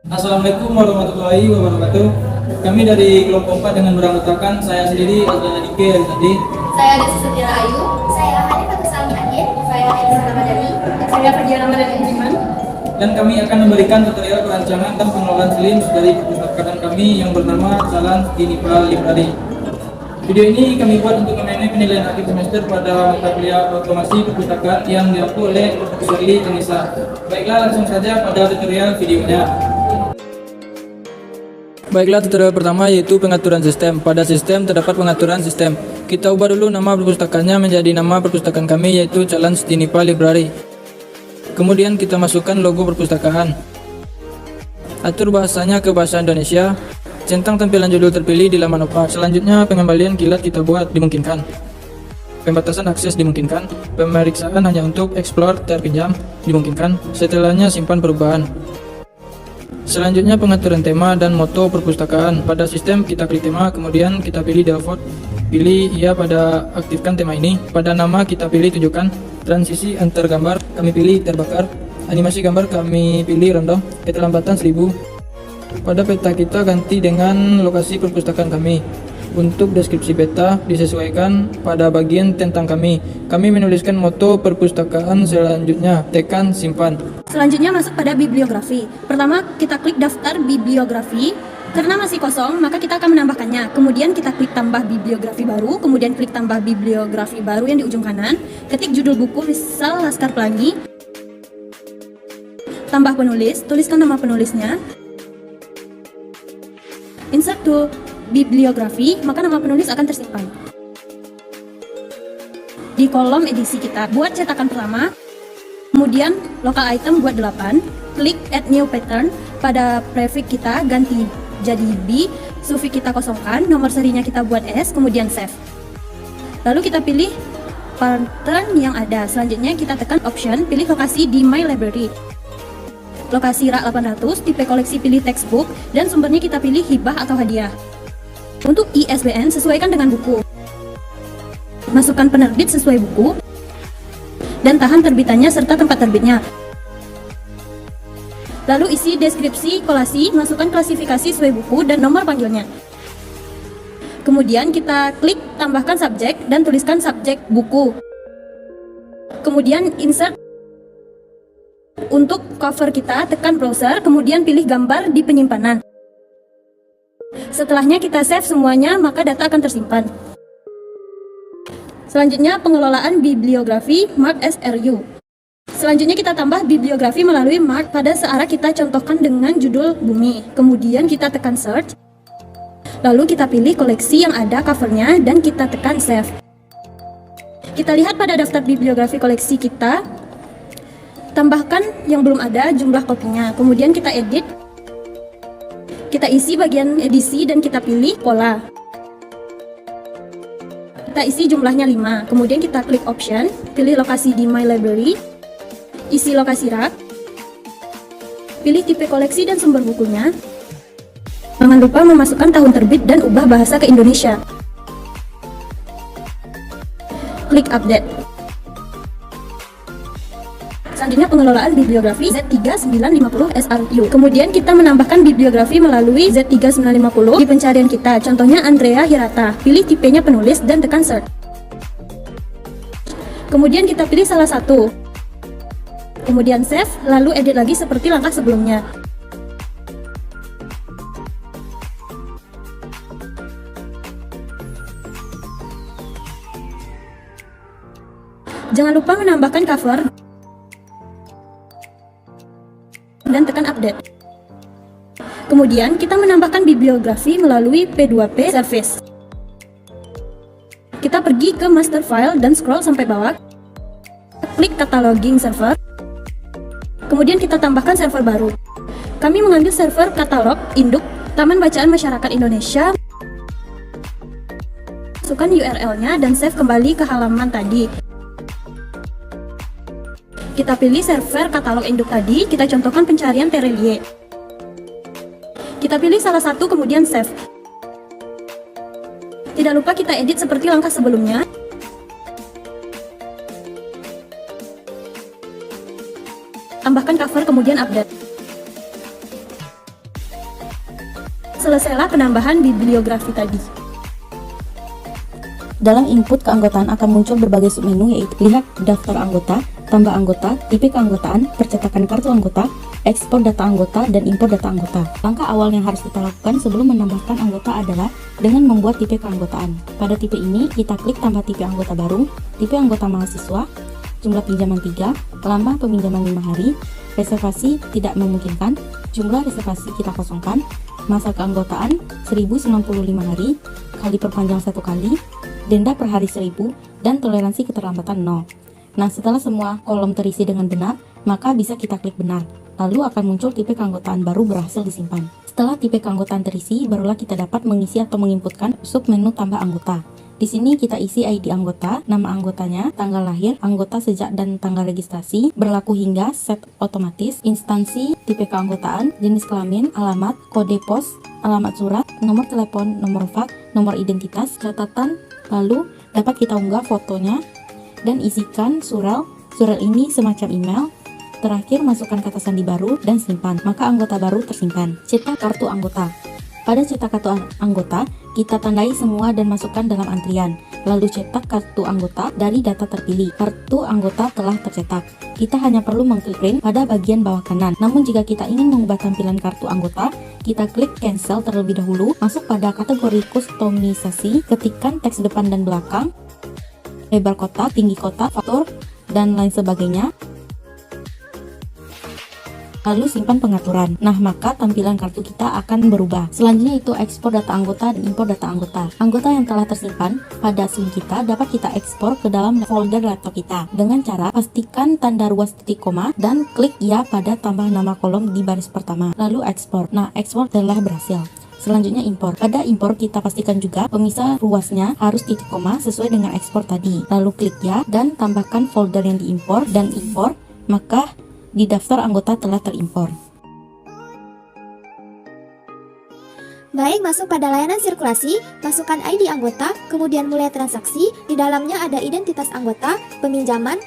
Assalamualaikum warahmatullahi wabarakatuh. Kami dari kelompok 4 dengan beranggotakan saya sendiri adalah Dike tadi. Saya Desi Sutira Ayu. Saya Hanifah Salim Adit. Saya Elisa Ramadhani. Saya Fadiyah Ramadhani Budiman. Dan kami akan memberikan tutorial perancangan dan pengelolaan film dari perpustakaan kami yang bernama Jalan Tinipal Library. Video ini kami buat untuk memenuhi penilaian akhir semester pada mata kuliah otomasi perpustakaan yang diampu oleh Profesor Li Anissa. Baiklah, langsung saja pada tutorial videonya. Baiklah, tutorial pertama yaitu pengaturan sistem. Pada sistem terdapat pengaturan sistem. Kita ubah dulu nama perpustakaannya menjadi nama perpustakaan kami yaitu Jalan Tinipal Library. Kemudian kita masukkan logo perpustakaan. Atur bahasanya ke bahasa Indonesia. Centang tampilan judul terpilih di laman opa. Selanjutnya pengembalian kilat kita buat dimungkinkan. Pembatasan akses dimungkinkan. Pemeriksaan hanya untuk explore terpinjam dimungkinkan. Setelahnya simpan perubahan. Selanjutnya pengaturan tema dan moto perpustakaan. Pada sistem kita klik tema, kemudian kita pilih default. Pilih iya pada aktifkan tema ini. Pada nama kita pilih tunjukkan. Transisi antar gambar kami pilih terbakar. Animasi gambar kami pilih random. Keterlambatan 1000. Pada peta kita ganti dengan lokasi perpustakaan kami. Untuk deskripsi peta disesuaikan pada bagian tentang kami. Kami menuliskan moto perpustakaan. Selanjutnya tekan simpan. Selanjutnya masuk pada bibliografi. Pertama kita klik daftar bibliografi. Karena masih kosong, maka kita akan menambahkannya. Kemudian kita klik tambah bibliografi baru. Kemudian klik tambah bibliografi baru yang di ujung kanan. Ketik judul buku, misal Laskar Pelangi. Tambah penulis, tuliskan nama penulisnya. Insert to bibliografi, maka nama penulis akan tersimpan. Di kolom edisi kita buat cetakan pertama. Kemudian local item buat 8. Klik add new pattern. Pada prefix kita ganti jadi B. Suffix kita kosongkan. Nomor serinya kita buat S. Kemudian save. Lalu kita pilih pattern yang ada. Selanjutnya kita tekan option. Pilih lokasi di my library. Lokasi rak 800. Tipe koleksi pilih textbook. Dan sumbernya kita pilih hibah atau hadiah. Untuk ISBN sesuaikan dengan buku. Masukkan penerbit sesuai buku. Dan tahan terbitannya serta tempat terbitnya. Lalu isi deskripsi kolasi, masukkan klasifikasi sesuai buku dan nomor panggilnya. Kemudian kita klik tambahkan subjek dan tuliskan subjek buku. Kemudian insert. Untuk cover kita tekan browser, kemudian pilih gambar di penyimpanan. Setelahnya kita save semuanya, maka data akan tersimpan. Selanjutnya pengelolaan bibliografi mark as RU. Selanjutnya kita tambah bibliografi melalui mark pada searah kita contohkan dengan judul bumi. Kemudian kita tekan search. Lalu kita pilih koleksi yang ada covernya dan kita tekan save. Kita lihat pada daftar bibliografi koleksi kita. Tambahkan yang belum ada jumlah kopinya. Kemudian kita edit. Kita isi bagian edisi dan kita pilih pola. Kita isi jumlahnya 5. Kemudian kita klik option, pilih lokasi di my library, isi lokasi rak, pilih tipe koleksi dan sumber bukunya. Jangan lupa memasukkan tahun terbit dan ubah bahasa ke Indonesia. Klik update. Selanjutnya pengelolaan bibliografi Z3950 SRU. Kemudian kita menambahkan bibliografi melalui Z3950 di pencarian kita. Contohnya Andrea Hirata. Pilih tipenya penulis dan tekan search. Kemudian kita pilih salah satu. Kemudian save, lalu edit lagi seperti langkah sebelumnya. Jangan lupa menambahkan cover dan tekan update. Kemudian kita menambahkan bibliografi melalui P2P service. Kita pergi ke master file dan scroll sampai bawah. Klik cataloging server. Kemudian kita tambahkan server baru. Kami mengambil server katalog induk Taman Bacaan Masyarakat Indonesia. Masukkan URL-nya dan save kembali ke halaman tadi. Kita pilih server katalog induk tadi, kita contohkan pencarian Terelie. Kita pilih salah satu kemudian save. Tidak lupa kita edit seperti langkah sebelumnya. Tambahkan cover kemudian update. Selesailah penambahan bibliografi tadi. Dalam input keanggotaan akan muncul berbagai submenu, yaitu lihat daftar anggota, tambah anggota, tipe keanggotaan, percetakan kartu anggota, ekspor data anggota, dan impor data anggota. Langkah awal yang harus kita lakukan sebelum menambahkan anggota adalah dengan membuat tipe keanggotaan. Pada tipe ini, kita klik tambah tipe anggota baru, tipe anggota mahasiswa, jumlah pinjaman 3, lama peminjaman 5 hari, reservasi tidak memungkinkan, jumlah reservasi kita kosongkan, masa keanggotaan 1095 hari, kali perpanjang 1 kali, denda per hari 1000, dan toleransi keterlambatan 0. Nah, setelah semua kolom terisi dengan benar, maka bisa kita klik benar. Lalu akan muncul tipe keanggotaan baru berhasil disimpan. Setelah tipe keanggotaan terisi, barulah kita dapat mengisi atau menginputkan submenu tambah anggota. Di sini kita isi ID anggota, nama anggotanya, tanggal lahir, anggota sejak dan tanggal registrasi, berlaku hingga, set otomatis, instansi, tipe keanggotaan, jenis kelamin, alamat, kode pos, alamat surat, nomor telepon, nomor fax, nomor identitas, catatan, lalu dapat kita unggah fotonya dan isikan surel. Surel ini semacam email. Terakhir masukkan kata sandi baru dan simpan, maka anggota baru tersimpan. Cetak kartu anggota. Pada cetak kartu anggota, kita tandai semua dan masukkan dalam antrian. Lalu cetak kartu anggota dari data terpilih. Kartu anggota telah tercetak. Kita hanya perlu mengklik print pada bagian bawah kanan. Namun jika kita ingin mengubah tampilan kartu anggota, kita klik cancel terlebih dahulu, masuk pada kategori kustomisasi, ketikkan teks depan dan belakang, lebar kotak, tinggi kotak, faktor, dan lain sebagainya. Lalu simpan pengaturan. Nah, maka tampilan kartu kita akan berubah. Selanjutnya itu ekspor data anggota dan impor data anggota. Anggota yang telah tersimpan pada SIM kita dapat kita ekspor ke dalam folder laptop kita. Dengan cara pastikan tanda ruas titik koma dan klik ya pada tambah nama kolom di baris pertama. Lalu ekspor. Nah, ekspor telah berhasil. Selanjutnya impor. Pada impor kita pastikan juga pemisah ruasnya harus titik koma sesuai dengan ekspor tadi. Lalu klik ya dan tambahkan folder yang diimpor dan impor, maka di daftar anggota telah terimpor. Baik, masuk pada layanan sirkulasi, masukkan ID anggota, kemudian mulai transaksi. Di dalamnya ada identitas anggota, peminjaman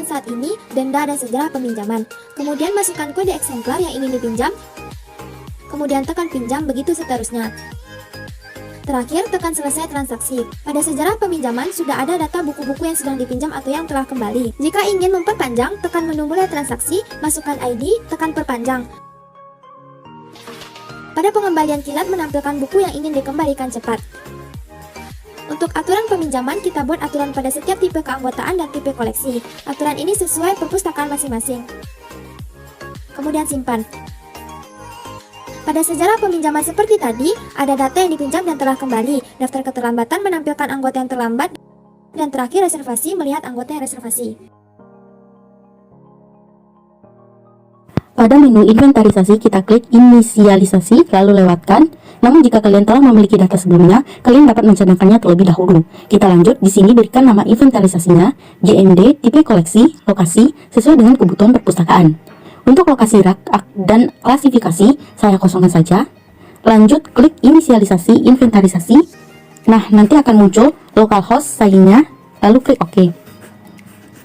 saat ini, denda dan sejarah peminjaman. Kemudian masukkan kode eksemplar yang ingin dipinjam, kemudian tekan pinjam, begitu seterusnya. Terakhir, tekan selesai transaksi. Pada sejarah peminjaman, sudah ada data buku-buku yang sedang dipinjam atau yang telah kembali. Jika ingin memperpanjang, tekan menu mulai transaksi, masukkan ID, tekan perpanjang. Pada pengembalian kilat menampilkan buku yang ingin dikembalikan cepat. Untuk aturan peminjaman, kita buat aturan pada setiap tipe keanggotaan dan tipe koleksi. Aturan ini sesuai perpustakaan masing-masing. Kemudian simpan. Pada sejarah peminjaman seperti tadi, ada data yang dipinjam dan telah kembali. Daftar keterlambatan menampilkan anggota yang terlambat. Dan terakhir reservasi melihat anggota yang reservasi. Pada menu inventarisasi kita klik inisialisasi lalu lewatkan. Namun jika kalian telah memiliki data sebelumnya, kalian dapat mencanangkannya terlebih dahulu. Kita lanjut, di sini berikan nama inventarisasinya, JMD, tipe koleksi, lokasi, sesuai dengan kebutuhan perpustakaan. Untuk lokasi rak dan klasifikasi, saya kosongkan saja. Lanjut, klik inisialisasi inventarisasi. Nah, nanti akan muncul localhost sayangnya, lalu klik OK.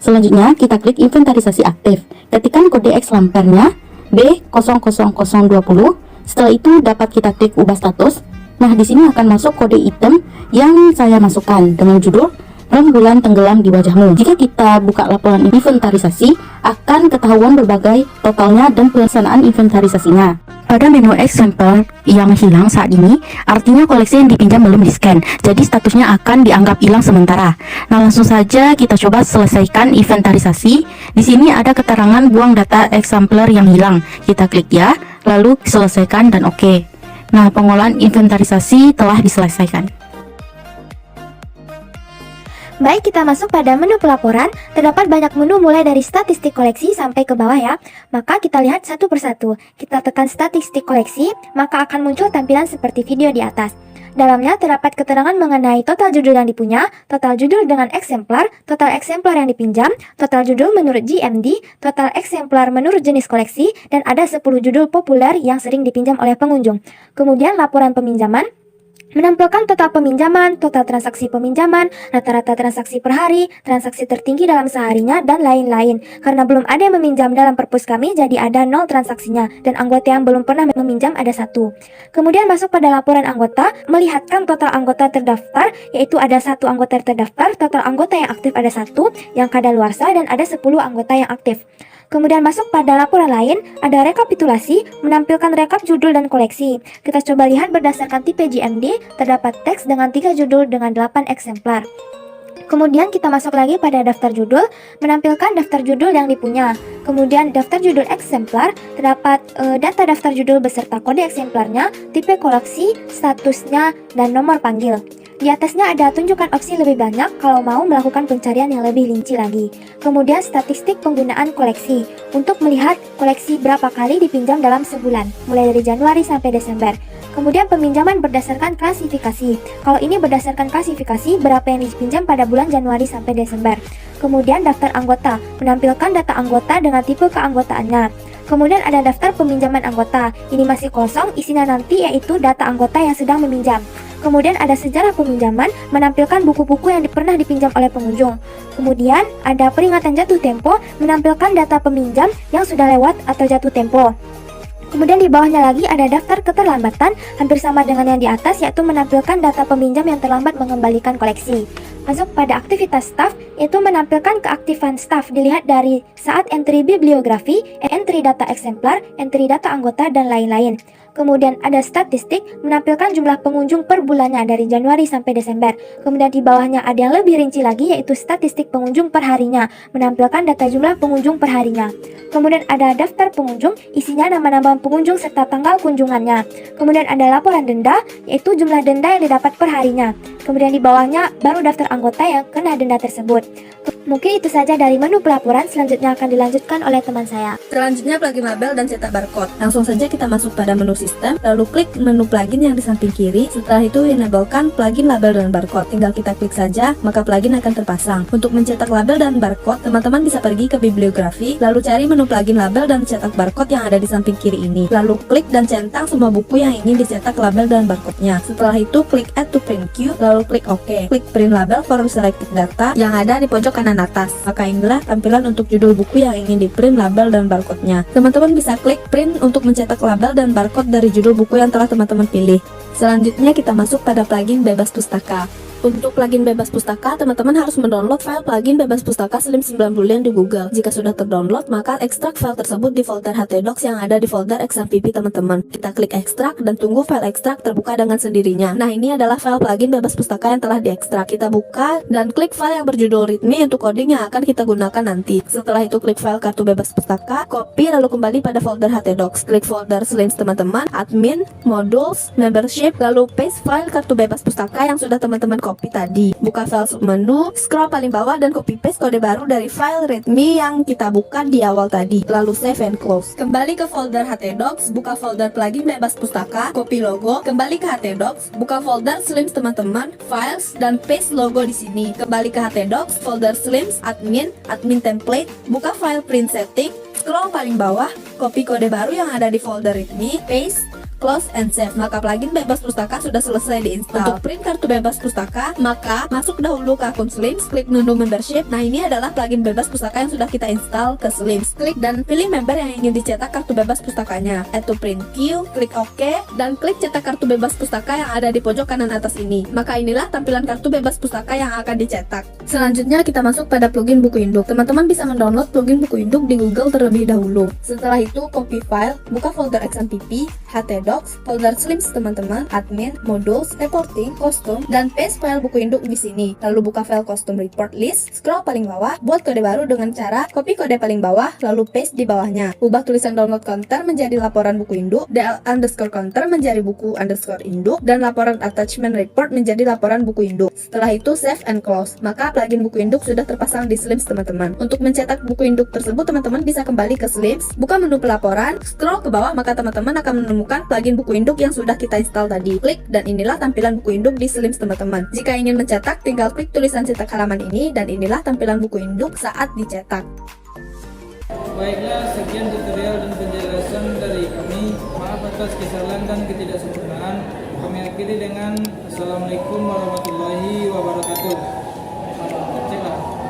Selanjutnya, kita klik inventarisasi aktif. Ketikkan kode X-lampernya B00020. Setelah itu dapat kita klik ubah status. Nah, di sini akan masuk kode item yang saya masukkan dengan judul rembulan tenggelam di wajahmu. Jika kita buka laporan inventarisasi, akan ketahuan berbagai totalnya dan pelaksanaan inventarisasinya. Pada menu eksemplar yang hilang saat ini, artinya koleksi yang dipinjam belum di-scan, jadi statusnya akan dianggap hilang sementara. Nah, langsung saja kita coba selesaikan inventarisasi. Di sini ada keterangan buang data eksemplar yang hilang. Kita klik ya, lalu selesaikan dan oke. Nah, pengolahan inventarisasi telah diselesaikan. Baik, kita masuk pada menu pelaporan. Terdapat banyak menu mulai dari statistik koleksi sampai ke bawah ya. Maka kita lihat satu persatu. Kita tekan statistik koleksi, maka akan muncul tampilan seperti video di atas. Dalamnya terdapat keterangan mengenai total judul yang dipunya, total judul dengan eksemplar, total eksemplar yang dipinjam, total judul menurut GMD, total eksemplar menurut jenis koleksi, dan ada 10 judul populer yang sering dipinjam oleh pengunjung. Kemudian laporan peminjaman. Menampilkan total peminjaman, total transaksi peminjaman, rata-rata transaksi per hari, transaksi tertinggi dalam seharinya, dan lain-lain. Karena belum ada yang meminjam dalam perpus kami, jadi ada 0 transaksinya, dan anggota yang belum pernah meminjam ada 1. Kemudian masuk pada laporan anggota, melihatkan total anggota terdaftar, yaitu ada 1 anggota terdaftar, total anggota yang aktif ada 1, yang kadaluarsa, dan ada 10 anggota yang aktif. Kemudian masuk pada laporan lain, ada rekapitulasi, menampilkan rekap judul dan koleksi. Kita coba lihat berdasarkan tipe GMD, terdapat teks dengan 3 judul dengan 8 eksemplar. Kemudian kita masuk lagi pada daftar judul, menampilkan daftar judul yang dipunya. Kemudian daftar judul eksemplar, terdapat data daftar judul beserta kode eksemplarnya, tipe koleksi, statusnya, dan nomor panggil. Di atasnya ada tunjukkan opsi lebih banyak kalau mau melakukan pencarian yang lebih rinci lagi. Kemudian statistik penggunaan koleksi, untuk melihat koleksi berapa kali dipinjam dalam sebulan, mulai dari Januari sampai Desember. Kemudian peminjaman berdasarkan klasifikasi. Kalau ini berdasarkan klasifikasi berapa yang dipinjam pada bulan Januari sampai Desember. Kemudian daftar anggota, menampilkan data anggota dengan tipe keanggotaannya. Kemudian ada daftar peminjaman anggota. Ini masih kosong, isinya nanti yaitu data anggota yang sedang meminjam. Kemudian ada sejarah peminjaman, menampilkan buku-buku yang pernah dipinjam oleh pengunjung. Kemudian ada peringatan jatuh tempo, menampilkan data peminjam yang sudah lewat atau jatuh tempo. Kemudian di bawahnya lagi ada daftar keterlambatan, hampir sama dengan yang di atas, yaitu menampilkan data peminjam yang terlambat mengembalikan koleksi. Masuk pada aktivitas staf, yaitu menampilkan keaktifan staf dilihat dari saat entry bibliografi, entry data eksemplar, entry data anggota, dan lain-lain. Kemudian ada statistik, menampilkan jumlah pengunjung per bulannya dari Januari sampai Desember. Kemudian di bawahnya ada yang lebih rinci lagi, yaitu statistik pengunjung per harinya, menampilkan data jumlah pengunjung per harinya. Kemudian ada daftar pengunjung, isinya nama-nama pengunjung serta tanggal kunjungannya. Kemudian ada laporan denda, yaitu jumlah denda yang didapat per harinya. Kemudian di bawahnya baru daftar anggota yang kena denda tersebut. Mungkin itu saja dari menu pelaporan, selanjutnya akan dilanjutkan oleh teman saya. Selanjutnya plugin label dan cetak barcode. Langsung saja kita masuk pada menu sistem, lalu klik menu plugin yang di samping kiri. Setelah itu enablekan plugin label dan barcode. Tinggal kita klik saja, maka plugin akan terpasang. Untuk mencetak label dan barcode, teman-teman bisa pergi ke bibliografi, lalu cari menu plugin label dan cetak barcode yang ada di samping kiri ini. Lalu klik dan centang semua buku yang ingin dicetak label dan barcode-nya. Setelah itu klik add to print queue, lalu klik OK. Klik print label for selected data yang ada di pojok kanan atas. Maka inilah tampilan untuk judul buku yang ingin di print label dan barcode-nya. Teman-teman bisa klik print untuk mencetak label dan barcode dari judul buku yang telah teman-teman pilih. Selanjutnya kita masuk pada plugin bebas pustaka. Untuk plugin bebas pustaka, teman-teman harus mendownload file plugin bebas pustaka Slim 90 di Google. Jika sudah terdownload, maka ekstrak file tersebut di folder htdocs yang ada di folder XMPP teman-teman. Kita klik ekstrak dan tunggu file ekstrak terbuka dengan sendirinya. Nah, ini adalah file plugin bebas pustaka yang telah diekstrak. Kita buka dan klik file yang berjudul readme untuk coding yang akan kita gunakan nanti. Setelah itu klik file kartu bebas pustaka, copy lalu kembali pada folder htdocs. Klik folder Slims teman-teman, admin, modules, membership, lalu paste file kartu bebas pustaka yang sudah teman-teman copy tadi. Buka file submenu, scroll paling bawah dan copy paste kode baru dari file readme yang kita buka di awal tadi. Lalu save and close. Kembali ke folder htdocs, buka folder plugin bebas pustaka, copy logo, kembali ke htdocs, buka folder Slims teman-teman, files dan paste logo di sini. Kembali ke htdocs, folder Slims, admin template, buka file print setting, scroll paling bawah, copy kode baru yang ada di folder readme, paste, close and save. Maka plugin bebas pustaka sudah selesai diinstal. Untuk print kartu bebas pustaka, maka masuk dahulu ke akun Slims, klik menu membership. Nah, ini adalah plugin bebas pustaka yang sudah kita install ke Slims. Klik dan pilih member yang ingin dicetak kartu bebas pustakanya. Add to print queue, klik OK dan klik cetak kartu bebas pustaka yang ada di pojok kanan atas ini. Maka inilah tampilan kartu bebas pustaka yang akan dicetak. Selanjutnya kita masuk pada plugin buku induk. Teman-teman bisa mendownload plugin buku induk di Google terlebih dahulu. Setelah itu copy file, buka folder XMPP, htdocs, folder Slims teman-teman, admin, modules, reporting, custom, dan paste file buku induk di sini. Lalu buka file custom report list, scroll paling bawah, buat kode baru dengan cara copy kode paling bawah, lalu paste di bawahnya. Ubah tulisan download counter menjadi laporan buku induk, DL_counter menjadi buku _induk, dan laporan attachment report menjadi laporan buku induk. Setelah itu save and close. Maka plugin buku induk sudah terpasang di Slims teman-teman. Untuk mencetak buku induk tersebut, teman-teman bisa kembali ke Slims, buka menu pelaporan, scroll ke bawah, maka teman-teman akan menemukan plugin buku induk yang sudah kita install tadi. Klik dan inilah tampilan buku induk di Slims teman-teman. Jika ingin mencetak, tinggal klik tulisan cetak halaman ini dan inilah tampilan buku induk saat dicetak. Baiklah, sekian tutorial dan penjelasan dari kami. Maaf atas kesalahan dan ketidaksempurnaan. Kami akhiri dengan Assalamualaikum warahmatullahi wabarakatuh.